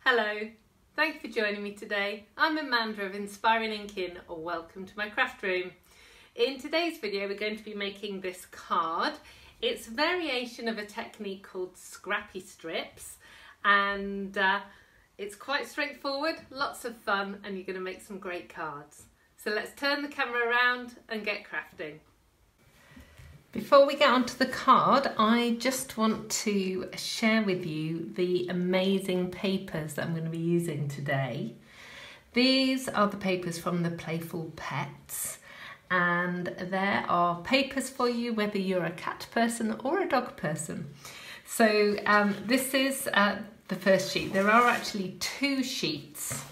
Hello, thank you for joining me today. I'm Amanda of Inspiring Inkin, or welcome to my craft room. In today's video we're going to be making this card. It's a variation of a technique called Scrappy strips, and it's quite straightforward, lots of fun, and you're going to make some great cards. So let's turn the camera around and get crafting. Before we get onto the card, I just want to share with you the amazing papers that I'm going to be using today. These are the papers from the Playful pets, and there are papers for you whether you're a cat person or a dog person. So this is the first sheet. There are actually two sheets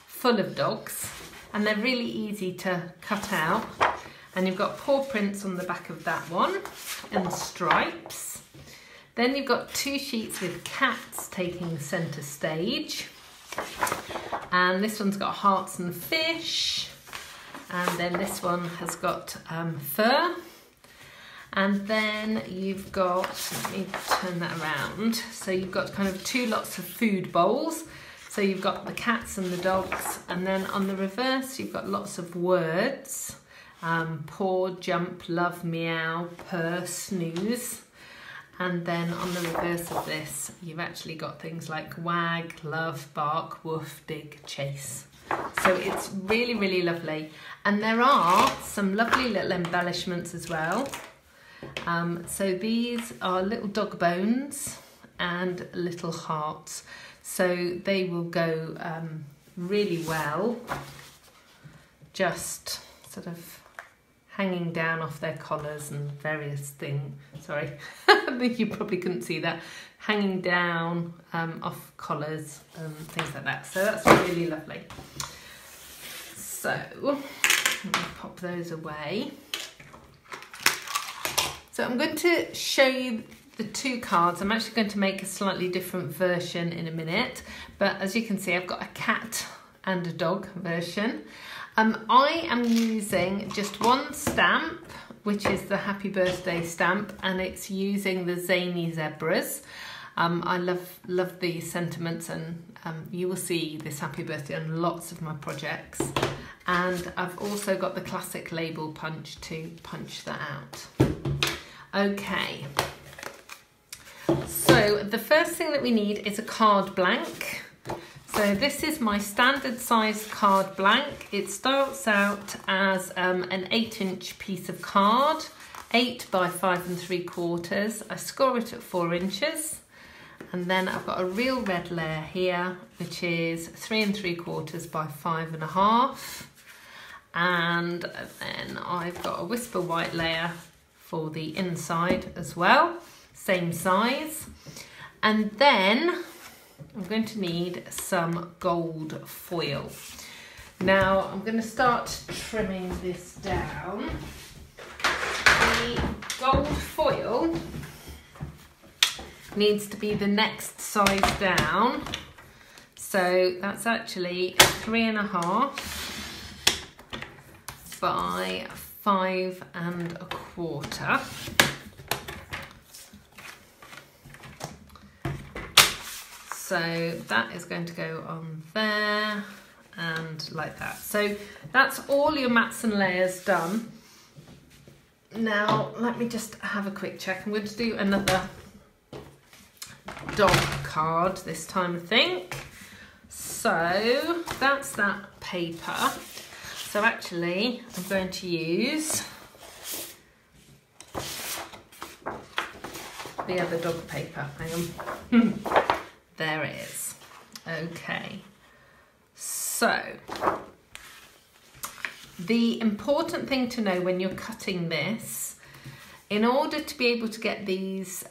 full of dogs, and they're really easy to cut out. And you've got paw prints on the back of that one and stripes. Then you've got two sheets with cats taking centre stage. And this one's got hearts and fish. And then this one has got fur. And then you've got, let me turn that around. So you've got kind of two lots of food bowls. So you've got the cats and the dogs. And then on the reverse, you've got lots of words. Paw, jump, love, meow, purr, snooze. And then on the reverse of this, you've actually got things like wag, love, bark, woof, dig, chase. So it's really, really lovely. And there are some lovely little embellishments as well. So these are little dog bones and little hearts. So they will go really well, just sort of hanging down off their collars and various things. Sorry, I think you probably couldn't see that. Hanging down off collars and things like that. So that's really lovely. So let me pop those away. So I'm going to show you the two cards. I'm actually going to make a slightly different version in a minute, but as you can see, I've got a cat and a dog version. I am using just one stamp, which is the Happy Birthday stamp, and it's using the Zany Zebras. I love these sentiments, and you will see this Happy Birthday on lots of my projects. And I've also got the classic label punch to punch that out. Okay, so the first thing that we need is a card blank. So this is my standard size card blank. It starts out as an 8-inch piece of card, 8 by 5 3/4. I score it at 4 inches. And then I've got a real red layer here, which is 3 3/4 by 5 1/2. And then I've got a whisper white layer for the inside as well, same size. And then I'm going to need some gold foil. Now I'm going to start trimming this down. The gold foil needs to be the next size down. So that's actually 3 1/2 by 5 1/4. So that is going to go on there and like that. So that's all your mats and layers done. Now let me just have a quick check. I'm going to do another dog card this time, I think. So that's that paper. So actually I'm going to use the other dog paper. Hang on. There it is. Okay, so the important thing to know when you're cutting this, in order to be able to get these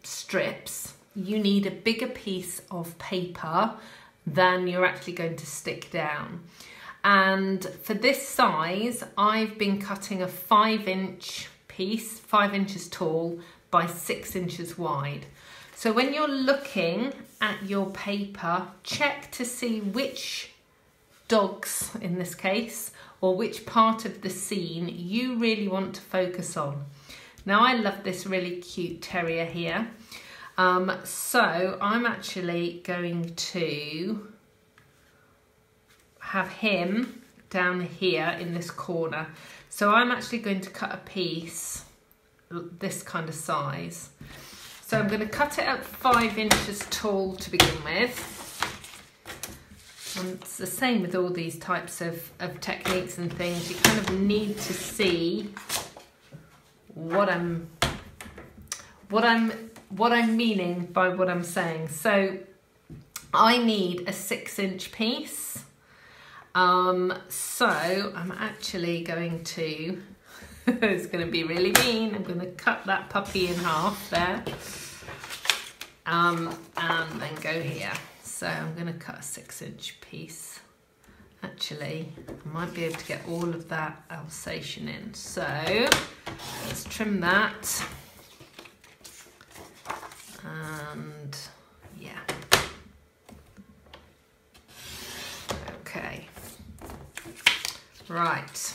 strips, you need a bigger piece of paper than you're actually going to stick down. And for this size, I've been cutting a 5-inch piece, 5 inches tall by 6 inches wide. So when you're looking at your paper, check to see which dogs, in this case, or which part of the scene you really want to focus on. Now I love this really cute terrier here. So I'm actually going to have him down here in this corner. So I'm actually going to cut a piece this kind of size. So I'm going to cut it at 5 inches tall to begin with. And it's the same with all these types of techniques and things. You kind of need to see what I'm meaning by what I'm saying. So I need a 6-inch piece. So I'm actually going to, it's going to be really mean, I'm going to cut that puppy in half there, and then go here. So I'm going to cut a 6-inch piece. Actually, I might be able to get all of that Alsatian in. So let's trim that. And yeah. Okay. Right.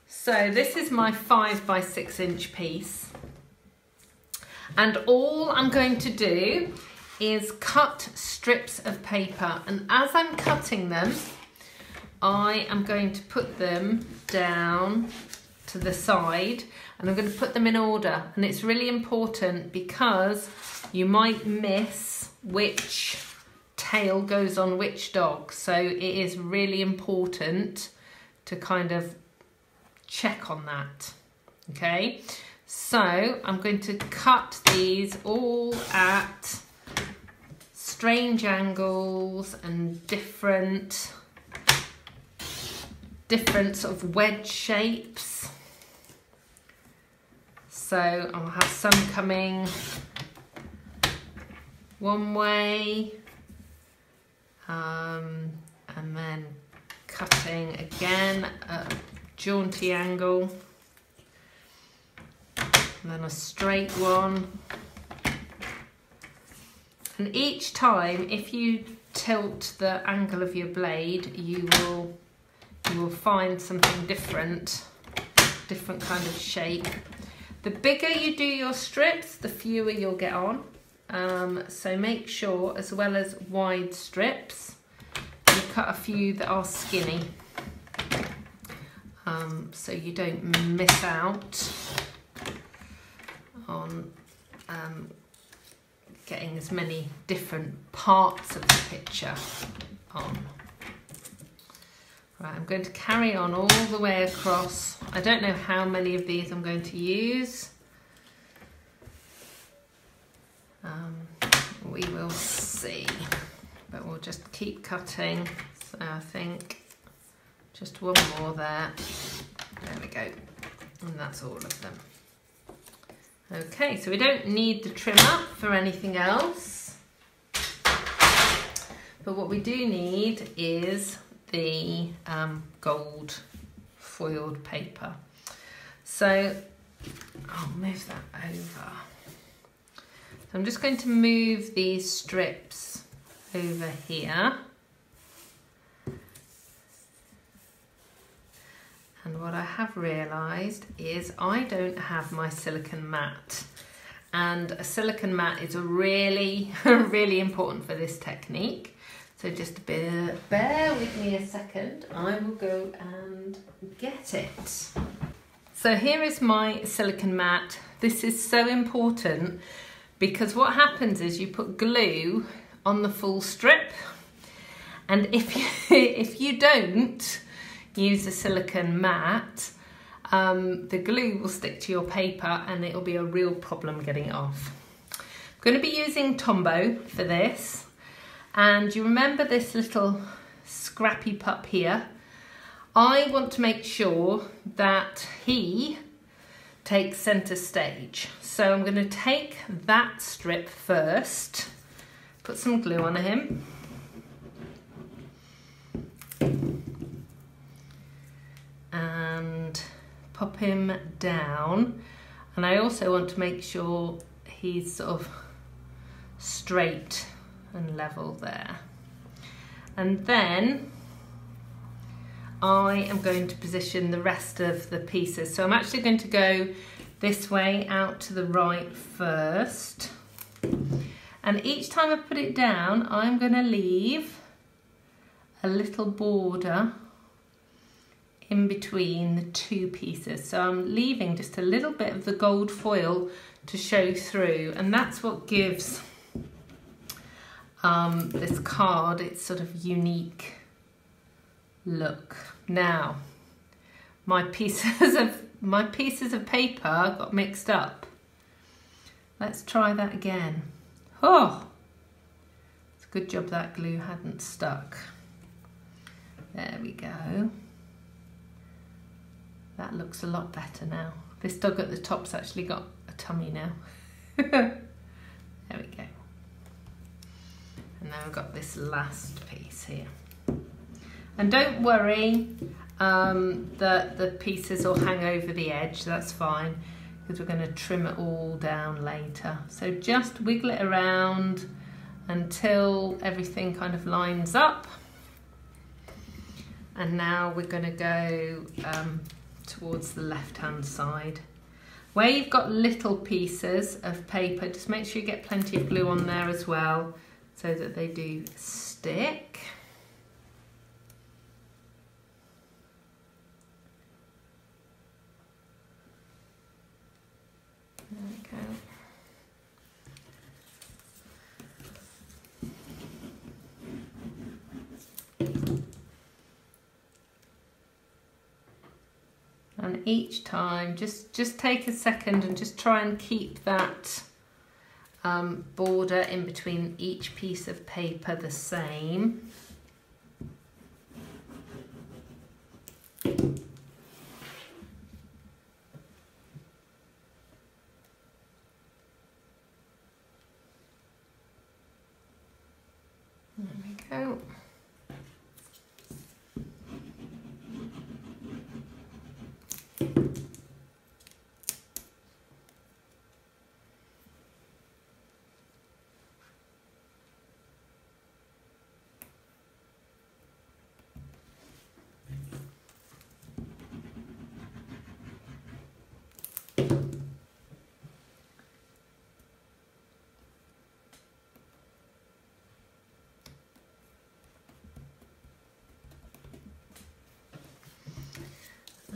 So this is my 5 by 6 inch piece. And all I'm going to do is cut strips of paper, and as I'm cutting them I am going to put them down to the side, and I'm going to put them in order. And it's really important because you might miss which tail goes on which dog, so it is really important to kind of check on that. Okay, so I'm going to cut these all at strange angles and different sort of wedge shapes. So I'll have some coming one way, and then cutting again at a jaunty angle, and then a straight one. And each time, if you tilt the angle of your blade, you will find something different kind of shape. The bigger you do your strips, the fewer you'll get on. So make sure, as well as wide strips, you cut a few that are skinny, so you don't miss out on getting as many different parts of the picture on. Right, I'm going to carry on all the way across. I don't know how many of these I'm going to use. We will see, but we'll just keep cutting. So I think just one more there. There we go. And that's all of them. Okay, so we don't need the trim up for anything else. But what we do need is the gold foiled paper. So I'll move that over. So I'm just going to move these strips over here. And what I have realised is I don't have my silicone mat. And a silicone mat is really, really important for this technique. So just bear with me a second. I will go and get it. So here is my silicone mat. This is so important because what happens is you put glue on the full strip, and if you don't use a silicone mat, the glue will stick to your paper and it'll be a real problem getting it off. I'm going to be using Tombow for this, and you remember this little Scrappy pup here? I want to make sure that he takes centre stage. So I'm going to take that strip first, put some glue on him, and pop him down. And I also want to make sure he's sort of straight and level there. And then I am going to position the rest of the pieces. So I'm actually going to go this way out to the right first. And each time I put it down, I'm going to leave a little border in between the two pieces. So I'm leaving just a little bit of the gold foil to show through, and that's what gives this card its sort of unique look. Now, my pieces of paper got mixed up. Let's try that again. Oh, it's a good job that glue hadn't stuck. There we go. That looks a lot better now. This dog at the top's actually got a tummy now. There we go. And now we've got this last piece here. And don't worry that the pieces will hang over the edge, that's fine, because we're going to trim it all down later. So just wiggle it around until everything kind of lines up. And now we're going to go towards the left-hand side. Where you've got little pieces of paper, just make sure you get plenty of glue on there as well, so that they do stick. There we go. And each time, just take a second and just try and keep that border in between each piece of paper the same. There we go.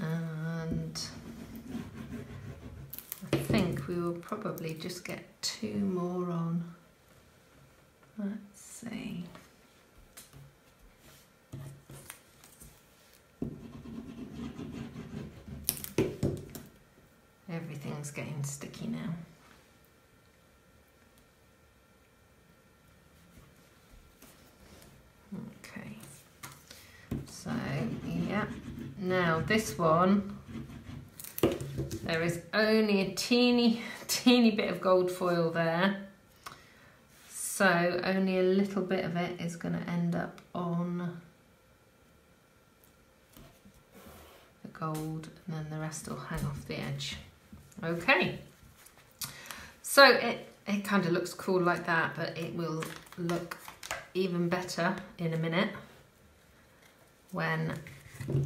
And I think we will probably just get 2 more on. Let's see. Everything's getting sticky now. Okay. So, yeah. Now this one, there is only a teeny bit of gold foil there, so only a little bit of it is going to end up on the gold, and then the rest will hang off the edge. Okay, so it kind of looks cool like that, but it will look even better in a minute when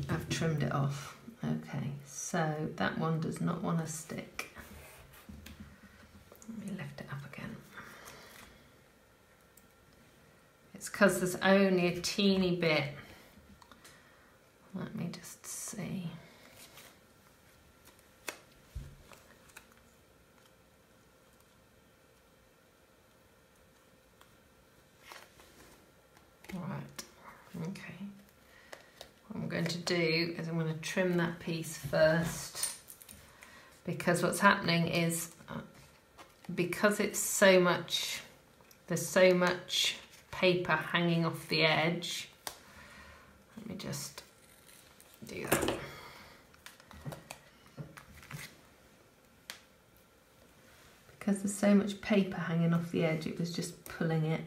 I've trimmed it off. Okay, so that one does not want to stick. Let me lift it up again. It's because there's only a teeny bit. Let me just see. Right, okay. What I'm going to do is I'm going to trim that piece first, because what's happening is, because it's so much, there's so much paper hanging off the edge. Let me just do that. Because there's so much paper hanging off the edge, it was just pulling it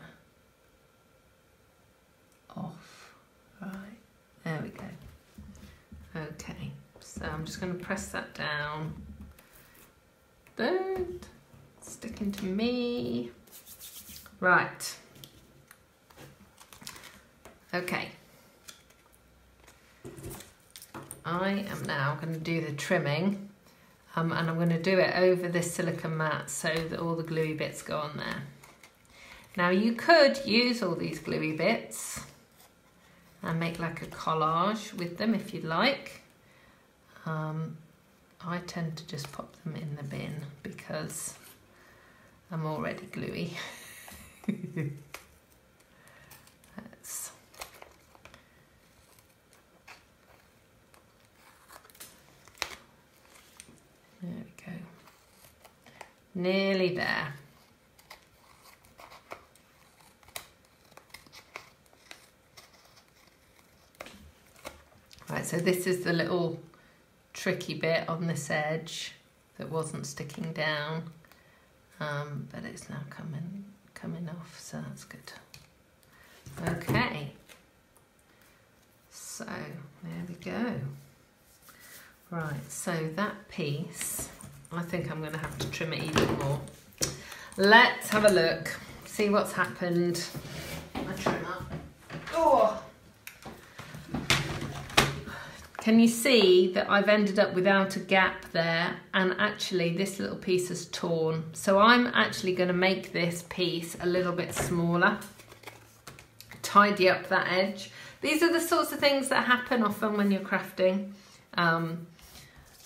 off. Right. There we go. Okay, so I'm just going to press that down. Don't stick into me. Right. Okay. I am now going to do the trimming. and I'm going to do it over this silicone mat so that all the gluey bits go on there. Now you could use all these gluey bits and make like a collage with them if you'd like. I tend to just pop them in the bin because I'm already gluey. There we go. Nearly there. Right, so this is the little tricky bit on this edge that wasn't sticking down, but it's now coming off, so that's good. Okay, so there we go. Right, so that piece, I think I'm going to have to trim it even more. Let's have a look, see what's happened. I trim up. Oh! Can you see that I've ended up without a gap there, and actually this little piece is torn. So I'm actually going to make this piece a little bit smaller, tidy up that edge. These are the sorts of things that happen often when you're crafting.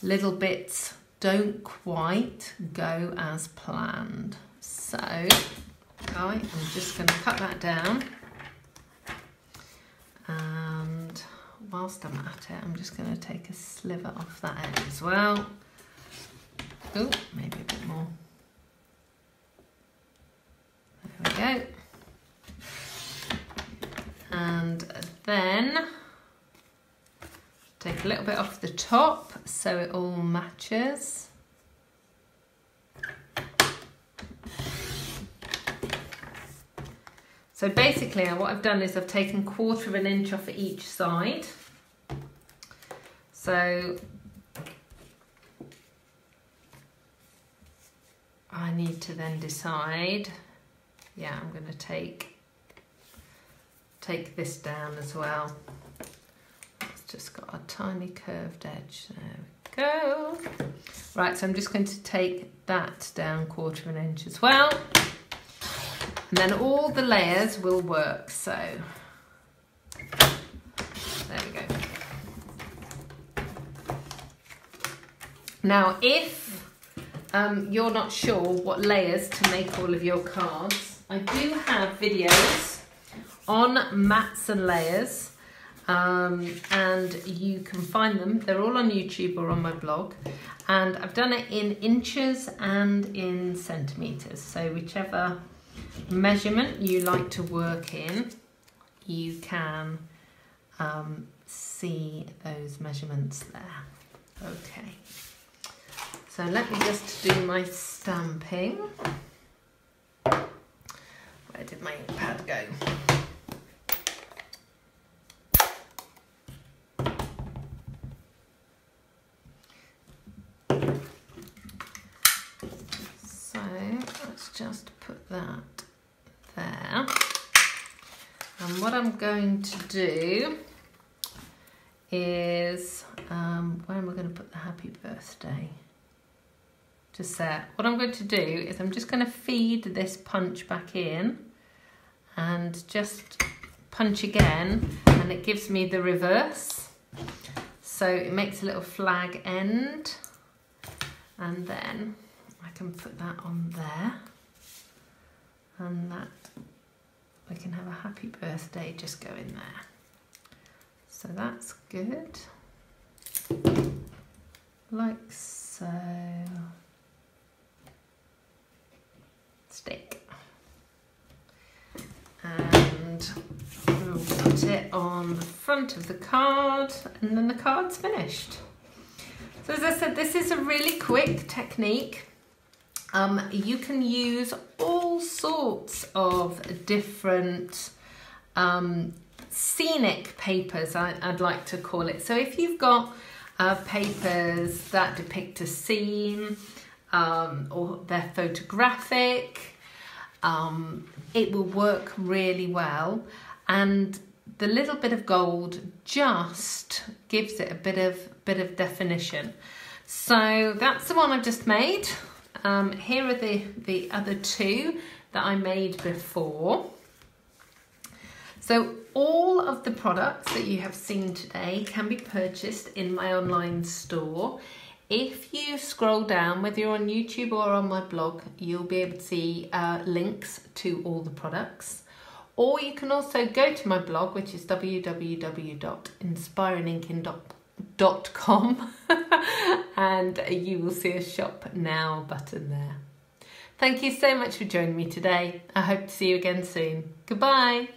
Little bits don't quite go as planned. So I'm just going to cut that down, and whilst I'm at it, I'm just going to take a sliver off that edge as well. Oh, maybe a bit more. There we go. And then take a little bit off the top so it all matches. So basically what I've done is I've taken 1/4 inch off at each side. So I need to then decide, yeah, I'm going to take this down as well. It's just got a tiny curved edge. There we go. Right, so I'm just going to take that down 1/4 inch as well. And then all the layers will work, so there we go. Now, if you're not sure what layers to make all of your cards, I do have videos on mats and layers, and you can find them. They're all on YouTube or on my blog, and I've done it in inches and in centimetres, so whichever measurement you like to work in, you can see those measurements there. Okay, so let me just do my stamping. Where did my ink pad go? So let's just put that there, and what I'm going to do is, where am I going to put the happy birthday? Just there. What I'm going to do is I'm just going to feed this punch back in and just punch again, and it gives me the reverse. So it makes a little flag end, and then I can put that on there. And that, we can have a happy birthday just go in there. So that's good. Like so. Stick. And we'll put it on the front of the card, and then the card's finished. So as I said, this is a really quick technique. You can use all sorts of different scenic papers, I'd like to call it. So if you've got papers that depict a scene, or they're photographic, it will work really well, and the little bit of gold just gives it a bit of definition. So that's the one I've just made. Here are the other two that I made before. So all of the products that you have seen today can be purchased in my online store. If you scroll down, whether you're on YouTube or on my blog, you'll be able to see links to all the products. Or you can also go to my blog, which is www.inspiringinkin.com and you will see a shop now button there. Thank you so much for joining me today. I hope to see you again soon. Goodbye.